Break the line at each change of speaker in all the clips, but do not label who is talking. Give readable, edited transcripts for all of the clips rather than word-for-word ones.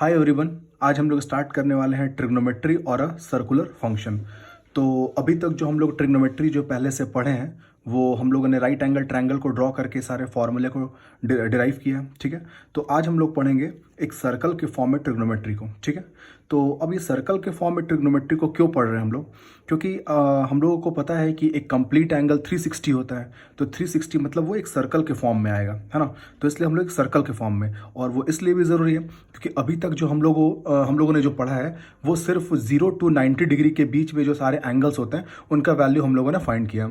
Hi everyone. आज हम लोग स्टार्ट करने वाले हैं ट्रिग्नोमेट्री और अ सर्कुलर फंक्शन। तो अभी तक जो हम लोग ट्रिग्नोमेट्री जो पहले से पढ़े हैं वो हम लोगों ने राइट एंगल ट्रायंगल को ड्रॉ करके सारे फॉर्मूले को डिराइव किया, ठीक है। तो आज हम लोग पढ़ेंगे एक सर्कल के फॉर्म में ट्रिग्नोमेट्री को, ठीक है। तो अब ये सर्कल के फॉर्म में ट्रिग्नोमेट्री को क्यों पढ़ रहे हैं हम लोग? क्योंकि हम लोगों को पता है कि एक कंप्लीट एंगल 360 होता है। तो 360 मतलब वो एक सर्कल के फॉर्म में आएगा, है ना। तो इसलिए हम लोग एक सर्कल के फॉर्म में, और वो इसलिए भी ज़रूरी है क्योंकि अभी तक जो हम लोगों ने जो पढ़ा है वो सिर्फ 0 to 90 डिग्री के बीच में जो सारे एंगल्स होते हैं उनका वैल्यू हम लोगों ने फाइंड किया।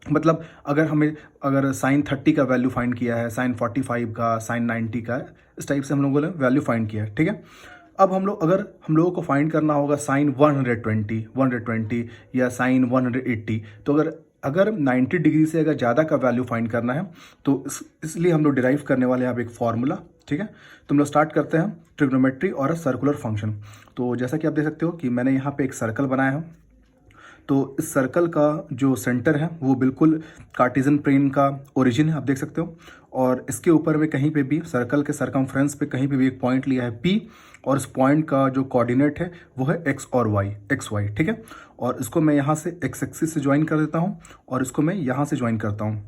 मतलब अगर साइन 30 का वैल्यू फाइंड किया है, साइन 45 का, साइन 90 का, इस टाइप से हम लोगों ने वैल्यू फाइंड किया है, ठीक है। अब अगर हम लोगों को फाइंड करना होगा साइन 120 या साइन 180, तो अगर 90 डिग्री से अगर ज़्यादा का वैल्यू फाइंड करना है तो इसलिए हम लोग डिराइव करने वाले हैं अब एक फॉर्मूला, ठीक है। तो हम लोग स्टार्ट करते हैं ट्रिग्नोमेट्री और सर्कुलर फंक्शन। तो जैसा कि आप देख सकते हो कि मैंने यहाँ पे एक सर्कल बनाया है। तो इस सर्कल का जो सेंटर है वो बिल्कुल कार्टेशियन प्लेन का ओरिजिन है, आप देख सकते हो। और इसके ऊपर में कहीं पे भी सर्कल के सरकमफ्रेंस पे कहीं पे भी एक पॉइंट लिया है P, और इस पॉइंट का जो कोऑर्डिनेट है वो है x और y, ठीक है। और इसको मैं यहाँ से x एक्सिस से ज्वाइन कर देता हूँ और इसको मैं यहाँ से ज्वाइन करता हूँ।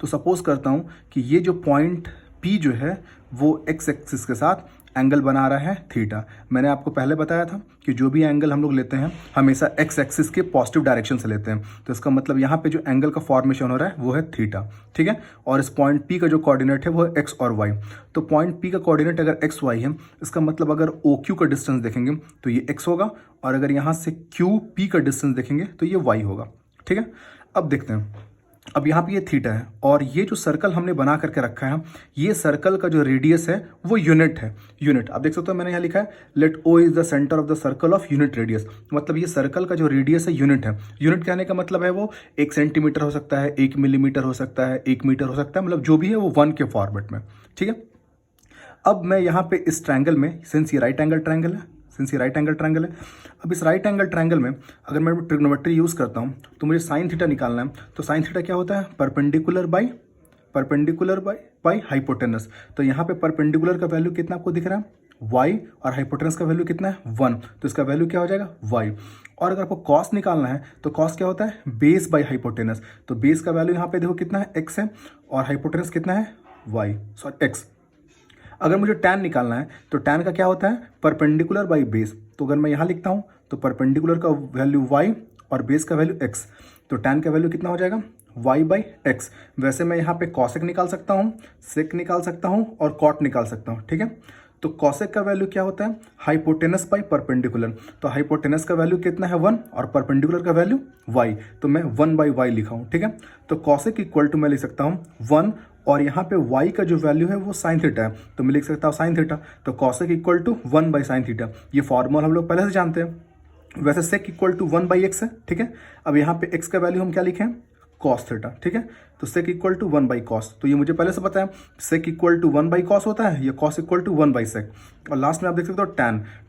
तो सपोज करता हूँ कि ये जो पॉइंट P जो है वो x एक्सिस के साथ एंगल बना रहा है थीटा। मैंने आपको पहले बताया था कि जो भी एंगल हम लोग लेते हैं हमेशा x एक्सिस के पॉजिटिव डायरेक्शन से लेते हैं। तो इसका मतलब यहाँ पे जो एंगल का फॉर्मेशन हो रहा है वो है थीटा, ठीक है। और इस पॉइंट P का जो कोऑर्डिनेट है वो है x और y। तो पॉइंट P का कोऑर्डिनेट अगर x y है, इसका मतलब अगर OQ का डिस्टेंस देखेंगे तो ये x होगा, और अगर यहाँ से QP का डिस्टेंस देखेंगे तो ये y होगा, ठीक है। अब देखते हैं, अब यहाँ पे ये थीटा है और ये जो सर्कल हमने बना करके रखा है, ये सर्कल का जो रेडियस है वो यूनिट है। यूनिट आप देख सकते हो, मैंने यहाँ लिखा है let O is the centre of the circle of unit radius. मतलब ये सर्कल का जो रेडियस है यूनिट है। यूनिट कहने का मतलब है वो 1 सेंटीमीटर हो सकता है, 1 मिलीमीटर हो सकता है, 1 मीटर हो सकता है, मतलब जो भी है वो 1 के फॉर्मेट में, ठीक है। अब मैं यहाँ पे इस ट्रायंगल में, सिंस ये राइट एंगल ट्रायंगल है, अब इस राइट एंगल ट्रायंगल में अगर मैं ट्रिग्नोमेट्री यूज़ करता हूँ तो मुझे साइन थीटा निकालना है। तो साइन थीटा क्या होता है? Perpendicular by hypotenuse. तो यहाँ पे परपेंडिकुलर का वैल्यू कितना आपको दिख रहा है? y, और हाइपोटेनस का वैल्यू कितना है? 1। तो इसका वैल्यू क्या हो जाएगा? y। और अगर आपको कॉस निकालना है तो कॉस क्या होता है? Base by hypotenuse. तो बेस का वैल्यू यहाँ पे देखो कितना है? x है, और हाइपोटेनस कितना है? x। अगर मुझे टैन निकालना है तो टैन का क्या होता है? Perpendicular by base. तो अगर मैं यहाँ लिखता हूँ तो परपेंडिकुलर का वैल्यू y और बेस का वैल्यू x। तो टैन का वैल्यू कितना हो जाएगा? y by x. वैसे मैं यहाँ पे कॉसेक निकाल सकता हूँ, सेक निकाल सकता हूँ और कॉट निकाल सकता हूँ, ठीक है। तो कॉसेक का वैल्यू क्या होता है? Hypotenuse by perpendicular. तो हाइपोटेनस का वैल्यू कितना है? 1, और परपेंडिकुलर का वैल्यू y। तो मैं 1 बाई वाई लिखा हूँ, ठीक है। तो कॉसेक इक्वल टू मैं लिख सकता हूँ 1, और यहाँ पे y का जो वैल्यू है वो साइन थीटा है, तो मैं लिख सकता हूँ साइन थीटा। तो cosec equal to 1 by sine theta. ये फॉर्मूला हम लोग पहले से जानते हैं। वैसे sec equal to 1 by x है, ठीक है। अब यहाँ पे x का वैल्यू हम क्या लिखे हैं? कॉस थीटा, ठीक है। तो sec equal to 1 by cos, तो ये मुझे पहले से पता है sec equal to 1 by cos होता है, या cos equal to 1 by sec. और लास्ट में आप देख सकते हो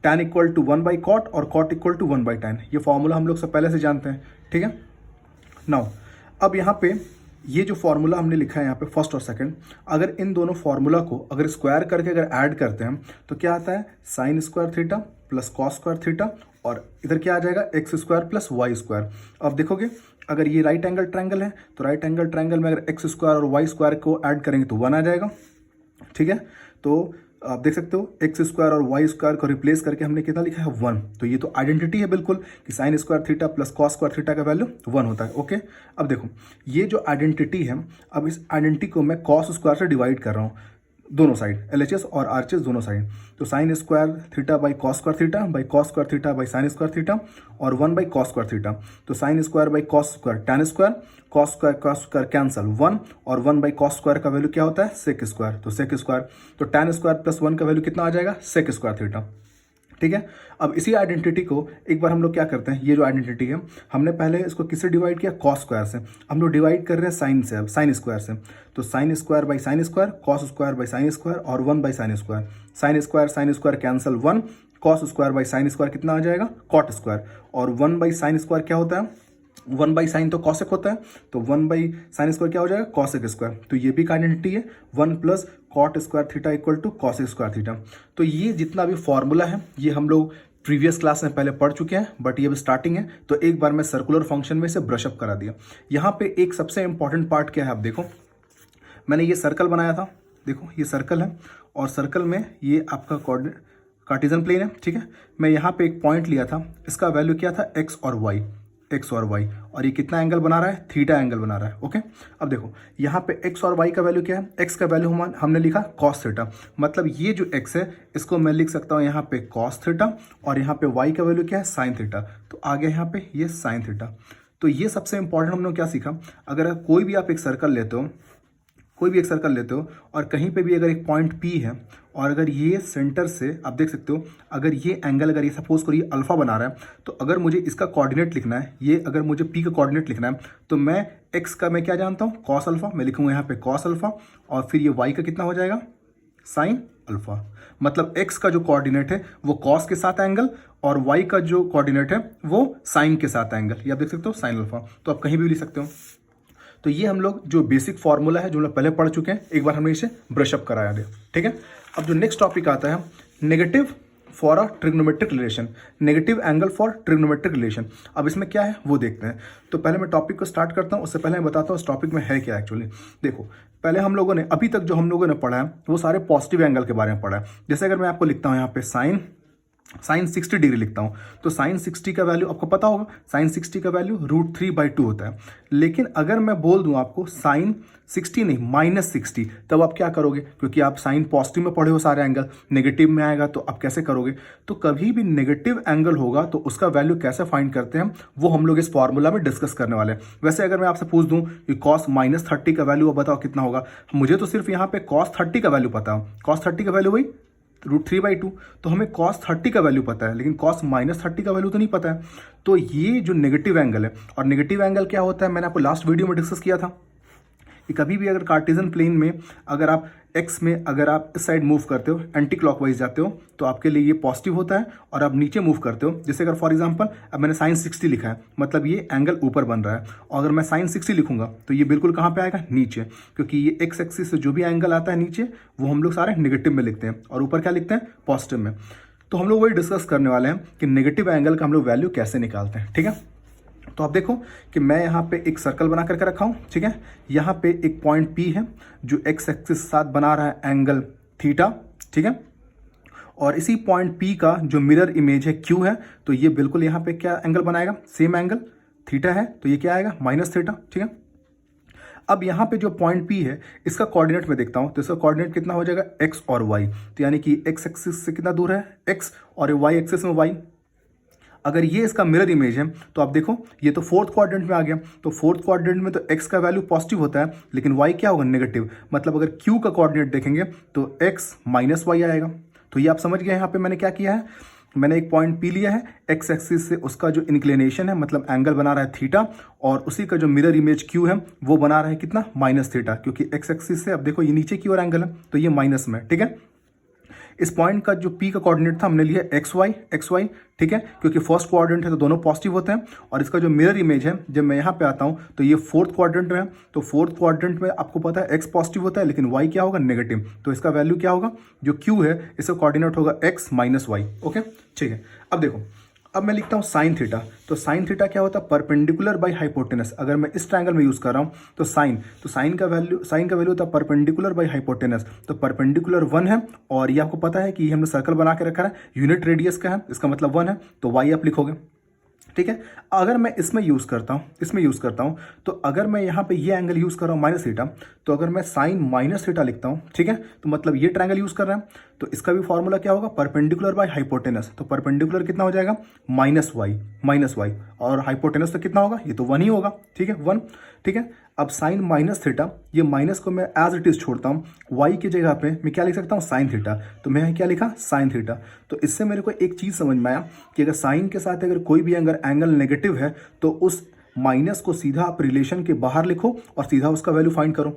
tan equal to 1 by cot, और cot equal to 1 by tan. ये फॉर्मूला हम लोग सब पहले से जानते हैं, ठीक है। नाउ अब यहाँ पे ये जो फॉर्मूला हमने लिखा है यहाँ पे फर्स्ट और सेकंड, अगर इन दोनों फॉर्मूला को अगर स्क्वायर करके अगर ऐड करते हैं तो क्या आता है? Sine square theta plus cos square theta, और इधर क्या आ जाएगा? X square plus y square. अब देखोगे अगर ये राइट एंगल ट्रायंगल है तो राइट एंगल ट्रायंगल में अगर एक्स स्क्वायर और वाई स्क्वायर को ऐड करेंगे तो 1 आ जाएगा, ठीक है। तो आप देख सकते हो एक्स स्क्वायर और वाई स्क्वायर को रिप्लेस करके हमने कितना लिखा है? 1। तो ये तो आइडेंटिटी है बिल्कुल कि sign square theta plus cos square theta का वैल्यू 1 होता है, ओके। अब देखो ये जो आइडेंटिटी है, अब इस आइडेंटिटी को मैं कॉस स्क्वायर से डिवाइड कर रहा हूँ दोनों साइड, LHS और RHS दोनों साइड। तो sine square theta by cos square theta by cos square theta by sine square theta, और 1 बाई कॉस स्क्वायर थीटा। तो sine square by cos square tan square, cos square cancel 1, और 1 by cos square का value क्या होता है? Sec square. तो sec square, तो tan square plus 1 का वैल्यू कितना आ जाएगा? सेक स्क्वायर थीटा, ठीक है। अब इसी आइडेंटिटी को एक बार हम लोग क्या करते हैं, ये जो आइडेंटिटी है हमने पहले इसको किससे डिवाइड किया? कॉस स्क्वायर से। हम लोग डिवाइड कर रहे हैं साइन से, अब साइन स्क्वायर से। तो sine square by sine square, cos square by sine square, और 1 by sine square. Sine square cancel 1, cos square by sine square कितना आ जाएगा? कॉट स्क्वायर, और 1 बाई साइन स्क्वायर क्या होता है? वन बाई साइन तो कॉसेक होता है, तो वन बाई साइन स्क्वायर क्या हो जाएगा, कॉसेक स्क्वायर। तो ये भी एक आइडेंटिटी है, one plus cot square theta equal to cosec square theta. तो ये जितना भी फॉर्मूला है ये हम लोग प्रीवियस क्लास में पहले पढ़ चुके हैं, बट ये भी स्टार्टिंग है, तो एक बार मैं सर्कुलर फंक्शन में इसे ब्रशअप करा दिया। यहाँ पे एक सबसे इंपॉर्टेंट पार्ट क्या है, आप देखो मैंने ये सर्कल बनाया था, देखो ये सर्कल है, और सर्कल में ये आपका कार्टेशियन प्लेन है, ठीक है। मैं यहाँ पे एक पॉइंट लिया था, इसका वैल्यू क्या था, एक्स और वाई, एक्स और वाई, और ये कितना एंगल बना रहा है, थीटा एंगल बना रहा है, ओके। अब देखो यहाँ पे एक्स और वाई का वैल्यू क्या है, एक्स का वैल्यू हमने लिखा कॉस थीटा, मतलब ये जो एक्स है इसको मैं लिख सकता हूँ यहाँ पे कॉस थीटा, और यहाँ पे वाई का वैल्यू क्या है, साइन थीटा। तो आ गया यहाँ पे ये साइन थीटा। तो ये सबसे इंपॉर्टेंट हमने क्या सीखा, अगर कोई भी आप एक सर्कल लेते हो, कोई भी एक सर्कल लेते हो, और कहीं पे भी अगर एक पॉइंट P है, और अगर ये सेंटर से आप देख सकते हो, अगर ये एंगल, अगर ये सपोज करिए अल्फा बना रहा है, तो अगर मुझे इसका कोऑर्डिनेट लिखना है, ये अगर मुझे P का कोऑर्डिनेट लिखना है, तो मैं x का मैं क्या जानता हूँ, कॉस अल्फा, मैं लिखूंगा यहाँ पे कॉस अल्फा, और फिर ये y का कितना हो जाएगा, साइन अल्फा। मतलब x का जो कोऑर्डिनेट है वो कॉस के साथ एंगल, और y का जो कोऑर्डिनेट है वो साइन के साथ एंगल, ये आप देख सकते हो साइन अल्फा। तो आप कहीं भी लिख सकते हो। तो ये हम लोग जो बेसिक फॉर्मूला है जो हम लोग पहले पढ़ चुके हैं, एक बार हमने इसे ब्रशअप कराया है, ठीक है। अब जो नेक्स्ट टॉपिक आता है, negative for a trigonometric relation, negative angle for trigonometric relation. अब इसमें क्या है वो देखते हैं। तो पहले मैं टॉपिक को स्टार्ट करता हूँ, उससे पहले मैं बताता हूँ इस टॉपिक में है क्या एक्चुअली। देखो पहले हम लोगों ने अभी तक जो हम लोगों ने पढ़ा है वो सारे पॉजिटिव एंगल के बारे में पढ़ा है। जैसे अगर मैं आपको लिखता हूँ यहाँ पे साइन 60 डिग्री लिखता हूँ, तो साइन 60 का वैल्यू आपको पता होगा, साइन 60 का वैल्यू √3/2 होता है। लेकिन अगर मैं बोल दूँ आपको साइन 60 नहीं -60, तब आप क्या करोगे, क्योंकि आप साइन पॉजिटिव में पढ़े हो, सारे एंगल नेगेटिव में आएगा तो आप कैसे करोगे। तो कभी भी नेगेटिव एंगल होगा तो उसका वैल्यू कैसे फाइंड करते हैं वो हम लोग इस फॉर्मूला में डिस्कस करने वाले हैं। वैसे अगर मैं आपसे पूछ दूं कि कॉस -30 का वैल्यू बताओ कितना होगा, मुझे तो सिर्फ यहाँ पे कॉस 30 का वैल्यू पता है, कॉस 30 का वैल्यू वही √3/2, तो हमें cos 30 का वैल्यू पता है, लेकिन cos -30 का वैल्यू तो नहीं पता है। तो ये जो नेगेटिव एंगल है, और नेगेटिव एंगल क्या होता है मैंने आपको लास्ट वीडियो में डिस्कस किया था कि कभी भी अगर कार्टेशियन प्लेन में अगर आप एक्स में अगर आप इस साइड मूव करते हो, एंटी क्लॉकवाइज जाते हो, तो आपके लिए ये पॉजिटिव होता है, और आप नीचे मूव करते हो, जैसे अगर फॉर एग्जांपल अब मैंने साइन 60 लिखा है, मतलब ये एंगल ऊपर बन रहा है, और अगर मैं साइन 60 लिखूंगा तो ये बिल्कुल कहाँ पे आएगा, नीचे, क्योंकि ये एक्स एक्सिस से जो भी एंगल आता है नीचे वो हम लोग सारे नेगेटिव में लिखते हैं, और ऊपर क्या लिखते हैं, पॉजिटिव में। तो हम लोग वही डिस्कस करने वाले हैं कि नेगेटिव एंगल का हम लोग वैल्यू कैसे निकालते हैं, ठीक है। तो आप देखो कि मैं यहाँ पे एक सर्कल बना करके रखा हूँ, ठीक है। यहाँ पे एक पॉइंट P है जो एक्स एक्सिस के साथ बना रहा है एंगल थीटा, ठीक है। और इसी पॉइंट P का जो मिरर इमेज है Q है, तो ये बिल्कुल यहाँ पे क्या एंगल बनाएगा, सेम एंगल थीटा है, तो ये क्या आएगा, -थीटा, ठीक है। अब यहाँ पे जो पॉइंट P है इसका कोऑर्डिनेट में देखता हूँ, तो इसका कोऑर्डिनेट कितना हो जाएगा, x और y, तो यानी कि x एक्सिस से कितना दूर है x, और y एक्सिस में y। अगर ये इसका मिरर इमेज है तो आप देखो ये तो फोर्थ क्वाड्रेंट में आ गया, तो फोर्थ क्वाड्रेंट में तो x का वैल्यू पॉजिटिव होता है, लेकिन y क्या होगा, नेगेटिव। मतलब अगर q का कोऑर्डिनेट देखेंगे तो x -y आएगा। तो ये आप समझ गए, यहाँ पे मैंने क्या किया है, मैंने एक पॉइंट P लिया है, x एक्सिस से उसका जो इंक्लिनेशन है, मतलब एंगल बना रहा है थीटा, और उसी का जो मिरर इमेज Q है वो बना रहा है कितना, -थीटा, क्योंकि x एक्सिस से अब देखो ये नीचे की ओर एंगल है तो ये माइनस में, ठीक है। इस पॉइंट का जो P का कोऑर्डिनेट था हमने लिया XY, ठीक है, क्योंकि फर्स्ट क्वाड्रेंट है तो दोनों पॉजिटिव होते हैं। और इसका जो मिरर इमेज है, जब मैं यहाँ पे आता हूँ तो ये फोर्थ क्वाड्रेंट में है, तो फोर्थ क्वाड्रेंट में आपको पता है x पॉजिटिव होता है, लेकिन y क्या होगा, नेगेटिव। तो इसका वैल्यू क्या होगा, जो Q है इसका कोऑर्डिनेट होगा x -y, ओके, ठीक है। अब देखो, अब मैं लिखता हूँ साइन थीटा, तो साइन थीटा क्या होता है, परपेंडिकुलर बाय हाइपोटेनस। अगर मैं इस ट्रायंगल में यूज़ कर रहा हूँ तो साइन का वैल्यू होता है परपेंडिकुलर बाय हाइपोटेनस, तो परपेंडिकुलर 1 है, और ये आपको पता है कि ये हमने सर्कल बना के रखा है, यूनिट रेडियस का है, इसका मतलब 1 है, तो y आप लिखोगे, ठीक है। अगर मैं इसमें यूज़ करता हूँ तो अगर मैं यहाँ पे ये एंगल यूज़ कर रहा हूँ -थीटा, तो अगर मैं साइन -थीटा लिखता हूँ, ठीक है, तो मतलब ये ट्रायंगल यूज़ कर रहे हैं, तो इसका भी फॉर्मूला क्या होगा, परपेंडिकुलर बाय हाइपोटेनस। तो परपेंडिकुलर कितना हो जाएगा, -y, और हाइपोटेनस तो कितना होगा, ये तो 1 ही होगा, ठीक है, 1, ठीक है। अब साइन -थीटा, ये माइनस को मैं एज इट इज छोड़ता हूँ, y की जगह पे मैं क्या लिख सकता हूँ, साइन थीटा, तो मैं क्या लिखा, साइन थीटा। तो इससे मेरे को एक चीज़ समझ में आया कि अगर साइन के साथ अगर कोई भी अगर एंगल नेगेटिव है तो उस माइनस को सीधा आप रिलेशन के बाहर लिखो और सीधा उसका वैल्यू फाइंड करो,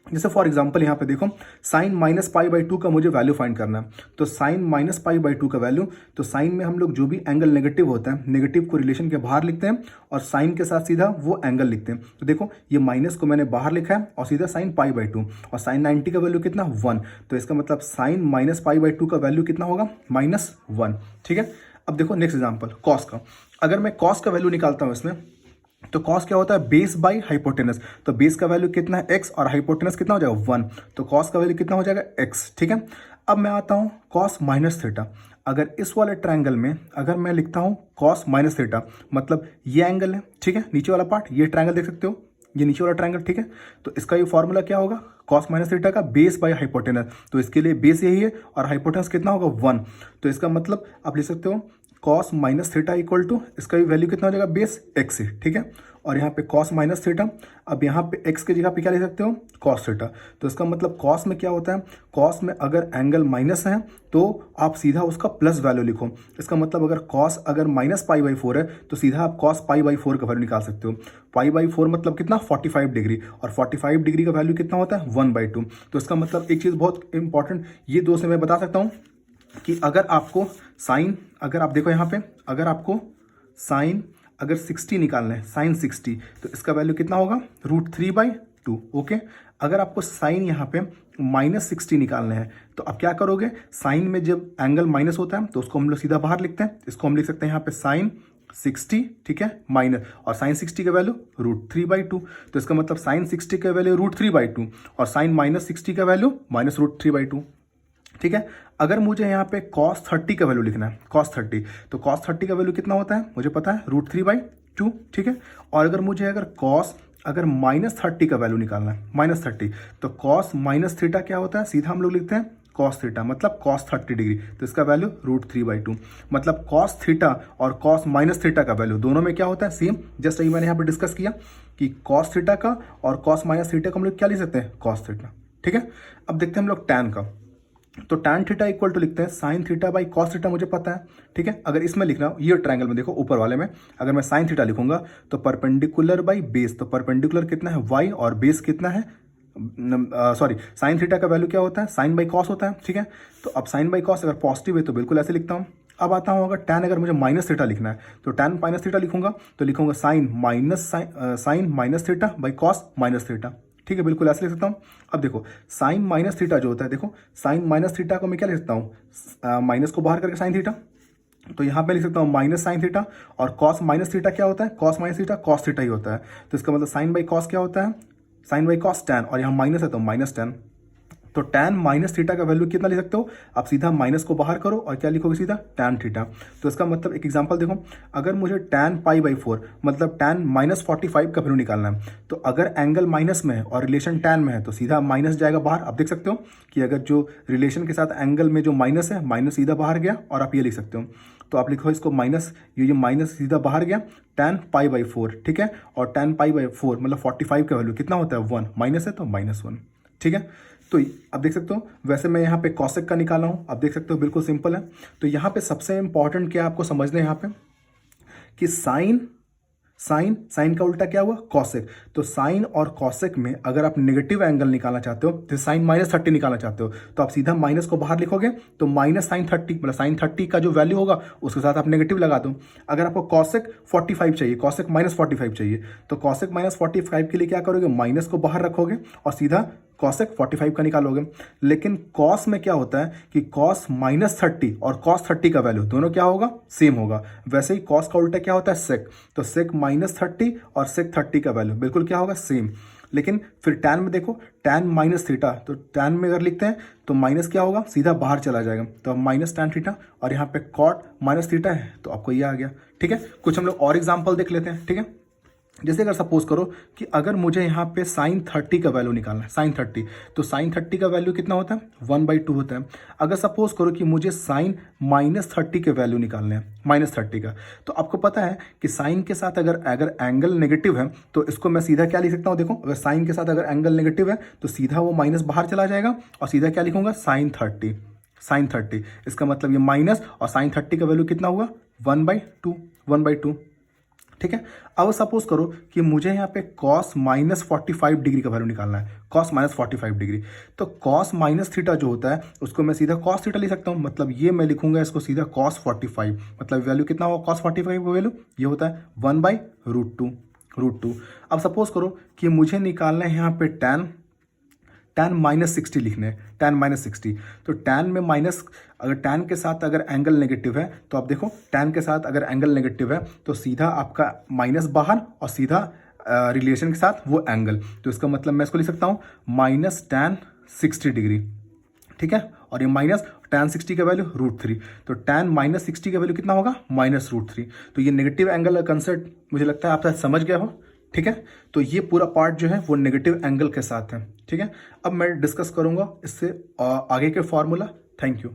जैसे फॉर एग्जांपल यहाँ पे देखो sine minus pi by two का मुझे वैल्यू फाइंड करना है। तो sine minus pi by two का वैल्यू, तो साइन में हम लोग जो भी एंगल नेगेटिव होता है, नेगेटिव को रिलेशन के बाहर लिखते हैं और साइन के साथ सीधा वो एंगल लिखते हैं। तो देखो ये माइनस को मैंने बाहर लिखा है और सीधा साइन पाई बाई टू, और साइन 90 का वैल्यू कितना 1। तो इसका मतलब sine minus pi by two का वैल्यू कितना होगा -1। ठीक है। अब देखो नेक्स्ट एग्जाम्पल कॉस का। अगर मैं कॉस का वैल्यू निकालता हूँ इसमें, तो कॉस क्या होता है बेस बाई हाइपोटेनस। तो बेस का वैल्यू कितना है x और हाइपोटेनस कितना हो जाएगा 1। तो कॉस का वैल्यू कितना हो जाएगा x। ठीक है। अब मैं आता हूँ कॉस माइनस थीटा। अगर इस वाले ट्रायंगल में अगर मैं लिखता हूँ कॉस माइनस थीटा, मतलब ये एंगल है, ठीक है, नीचे वाला पार्ट, ये ट्रायंगल देख सकते हो, ये नीचे वाला ट्रायंगल, ठीक है। तो इसका ये फॉर्मूला क्या होगा कॉस माइनस थीटा का बेस बाई हाइपोटेनस। तो इसके लिए बेस यही है और हाइपोटेनस कितना होगा 1। तो इसका मतलब आप लिख सकते हो cos minus theta equal to, इसका भी वैल्यू कितना हो जाएगा बेस x है, ठीक है। और यहाँ पे कॉस माइनस थीटा, अब यहाँ पे x की जगह पे क्या लिख सकते हो कॉस थीटा। तो इसका मतलब कॉस में क्या होता है, कॉस में अगर एंगल माइनस है तो आप सीधा उसका प्लस वैल्यू लिखो। इसका मतलब अगर कॉस अगर माइनस पाई बाई 4 है तो सीधा आप कॉस पाई बाई 4 का वैल्यू निकाल सकते हो। पाई बाई 4 मतलब कितना 45 डिग्री, और 45 डिग्री का वैल्यू कितना होता है 1/2। तो इसका मतलब एक चीज़ बहुत इंपॉर्टेंट ये दो से मैं बता सकता हूँ कि अगर आपको साइन, अगर आप देखो यहाँ पे, अगर आपको साइन अगर 60 निकालना है, साइन 60, तो इसका वैल्यू कितना होगा √3/2। ओके। अगर आपको साइन यहाँ पे -60 निकालना है तो आप क्या करोगे, साइन में जब एंगल माइनस होता है तो उसको हम लोग सीधा बाहर लिखते हैं। इसको हम लिख सकते हैं यहाँ पे साइन 60, ठीक है, माइनस, और साइन 60 का वैल्यू √3/2। तो इसका मतलब साइन 60 का वैल्यू √3/2 और साइन -60 का वैल्यू -√3/2। ठीक है। अगर मुझे यहाँ पे cos 30 का वैल्यू लिखना है, cos 30, तो cos 30 का वैल्यू कितना होता है मुझे पता है √3/2। ठीक है। और अगर मुझे अगर cos अगर -30 का वैल्यू निकालना है, -30, तो cos माइनस थीटा क्या होता है, सीधा हम लोग लिखते हैं cos थीटा, मतलब cos 30 डिग्री। तो इसका वैल्यू √3/2, मतलब cos थीटा और cos माइनस थीटा का वैल्यू दोनों में क्या होता है सेम। जस्ट अभी मैंने यहाँ पे डिस्कस किया कि cos थीटा का और cos माइनस थीटा का हम लोग क्या लिख सकते हैं cos थीटा। ठीक है। अब देखते हैं हम लोग tan का। तो tan थीटा इक्वल टू लिखते हैं sine theta by cos theta, मुझे पता है, ठीक है। अगर इसमें लिखना ये ट्रायंगल में देखो ऊपर वाले में अगर मैं साइन थीटा लिखूंगा तो परपेंडिकुलर बाई बेस, तो परपेंडिकुलर कितना है y और बेस कितना है, सॉरी साइन थीटा का वैल्यू क्या होता है साइन बाई कॉस होता है, ठीक है। तो अब साइन बाई कॉस अगर पॉजिटिव है तो बिल्कुल ऐसे लिखता हूँ। अब आता हूँ अगर tan अगर मुझे माइनस थीटा लिखना है तो tan माइनस थीटा लिखूंगा तो लिखूंगा sine minus theta by cos minus theta, ठीक है, बिल्कुल ऐसे लिख सकता हूँ। अब देखो साइन माइनस थीटा जो होता है, देखो साइन माइनस थीटा को मैं क्या लिख सकता हूँ, माइनस को बाहर करके साइन थीटा, तो यहाँ पे लिख सकता हूँ माइनस साइन थीटा। और कॉस माइनस थीटा क्या होता है, cos minus theta cos theta ही होता है। तो इसका मतलब साइन बाई कॉस क्या होता है, साइन बाई कॉस टैन, और यहाँ माइनस है तो माइनस टैन। तो tan माइनस थीटा का वैल्यू कितना लिख सकते हो आप, सीधा माइनस को बाहर करो और क्या लिखोगे सीधा tan थीटा। तो इसका मतलब एक एग्जांपल देखो, अगर मुझे tan π/4 मतलब tan -45 का वैल्यू निकालना है, तो अगर एंगल माइनस में है और रिलेशन tan में है तो सीधा माइनस जाएगा बाहर। आप देख सकते हो कि अगर जो रिलेशन के साथ एंगल में जो माइनस है, माइनस सीधा बाहर गया, और आप ये लिख सकते हो। तो आप लिखो इसको माइनस, ये जो माइनस सीधा बाहर गया tan π/4, ठीक है। और tan π/4 मतलब 45 का वैल्यू कितना होता है 1, माइनस है तो -1, ठीक है। तो आप देख सकते हो, वैसे मैं यहाँ पे कॉसेक का निकाला हूँ, आप देख सकते हो बिल्कुल सिंपल है। तो यहाँ पे सबसे इंपॉर्टेंट क्या आपको समझना है यहाँ पे कि साइन का उल्टा क्या हुआ कॉसेक। तो साइन और कॉसेक में अगर आप नेगेटिव एंगल निकालना चाहते हो, तो साइन -30 निकालना चाहते हो, तो आप सीधा माइनस को बाहर लिखोगे तो माइनस साइन 30, मतलब साइन 30 का जो वैल्यू होगा उसके साथ आप नेगेटिव लगा दो। अगर आपको कॉसेक 45 चाहिए, कॉसेक -45 चाहिए, तो कॉसेक -45 के लिए क्या करोगे, माइनस को बाहर रखोगे और सीधा कॉसेक 45 का निकालोगे। लेकिन कॉस में क्या होता है कि कॉस -30 और कॉस 30 का वैल्यू दोनों क्या होगा सेम होगा। वैसे ही कॉस का उल्टा क्या होता है सेक, तो सेक -30 और सेक 30 का वैल्यू बिल्कुल क्या होगा सेम। लेकिन फिर टैन में देखो टैन माइनस थीटा, तो टैन में अगर लिखते हैं तो माइनस क्या होगा सीधा बाहर चला जाएगा, तो माइनस टैन थीटा, और यहाँ पे कॉट माइनस थीटा है तो आपको ये आ गया, ठीक है। कुछ हम लोग और एग्जाम्पल देख लेते हैं, ठीक है। जैसे अगर सपोज करो कि अगर मुझे यहाँ पे साइन 30 का वैल्यू निकालना है, साइन 30, तो साइन 30 का वैल्यू कितना होता है 1/2 होता है। अगर सपोज करो कि मुझे साइन -30 के वैल्यू निकालने हैं, -30 का, तो आपको पता है कि साइन के साथ अगर एंगल नेगेटिव है तो इसको मैं सीधा क्या लिख सकता हूँ, देखो अगर साइन के साथ अगर एंगल नेगेटिव है तो सीधा वो माइनस बाहर चला जाएगा और सीधा क्या लिखूंगा साइन 30। इसका मतलब ये माइनस और साइन 30 का वैल्यू कितना हुआ 1/2। ठीक है। अब सपोज करो कि मुझे यहाँ पे cos माइनस 45 डिग्री का वैल्यू निकालना है, cos माइनस 45 डिग्री। तो cos माइनस थीटा जो होता है उसको मैं सीधा cos थीटा लिख सकता हूँ, मतलब ये मैं लिखूंगा इसको सीधा cos 45, मतलब वैल्यू कितना होगा cos 45 का वैल्यू, ये होता है 1/√2। अब सपोज करो कि मुझे निकालना है यहाँ पे tan माइनस 60 लिखने हैं, tan माइनस 60। तो tan में माइनस, अगर tan के साथ अगर एंगल नेगेटिव है तो आप देखो tan के साथ अगर एंगल नेगेटिव है तो सीधा आपका माइनस बाहर और सीधा रिलेशन के साथ वो एंगल, तो इसका मतलब मैं इसको लिख सकता हूँ माइनस tan 60 डिग्री, ठीक है। और ये माइनस tan 60 का वैल्यू √3, तो tan माइनस 60 का वैल्यू कितना होगा -√3। तो ये नेगेटिव एंगल का कंसेप्ट मुझे लगता है आप शायद समझ गए हो, ठीक है। तो ये पूरा पार्ट जो है वो नेगेटिव एंगल के साथ है, ठीक है। अब मैं डिस्कस करूंगा इससे आगे के फॉर्मूला। Thank you.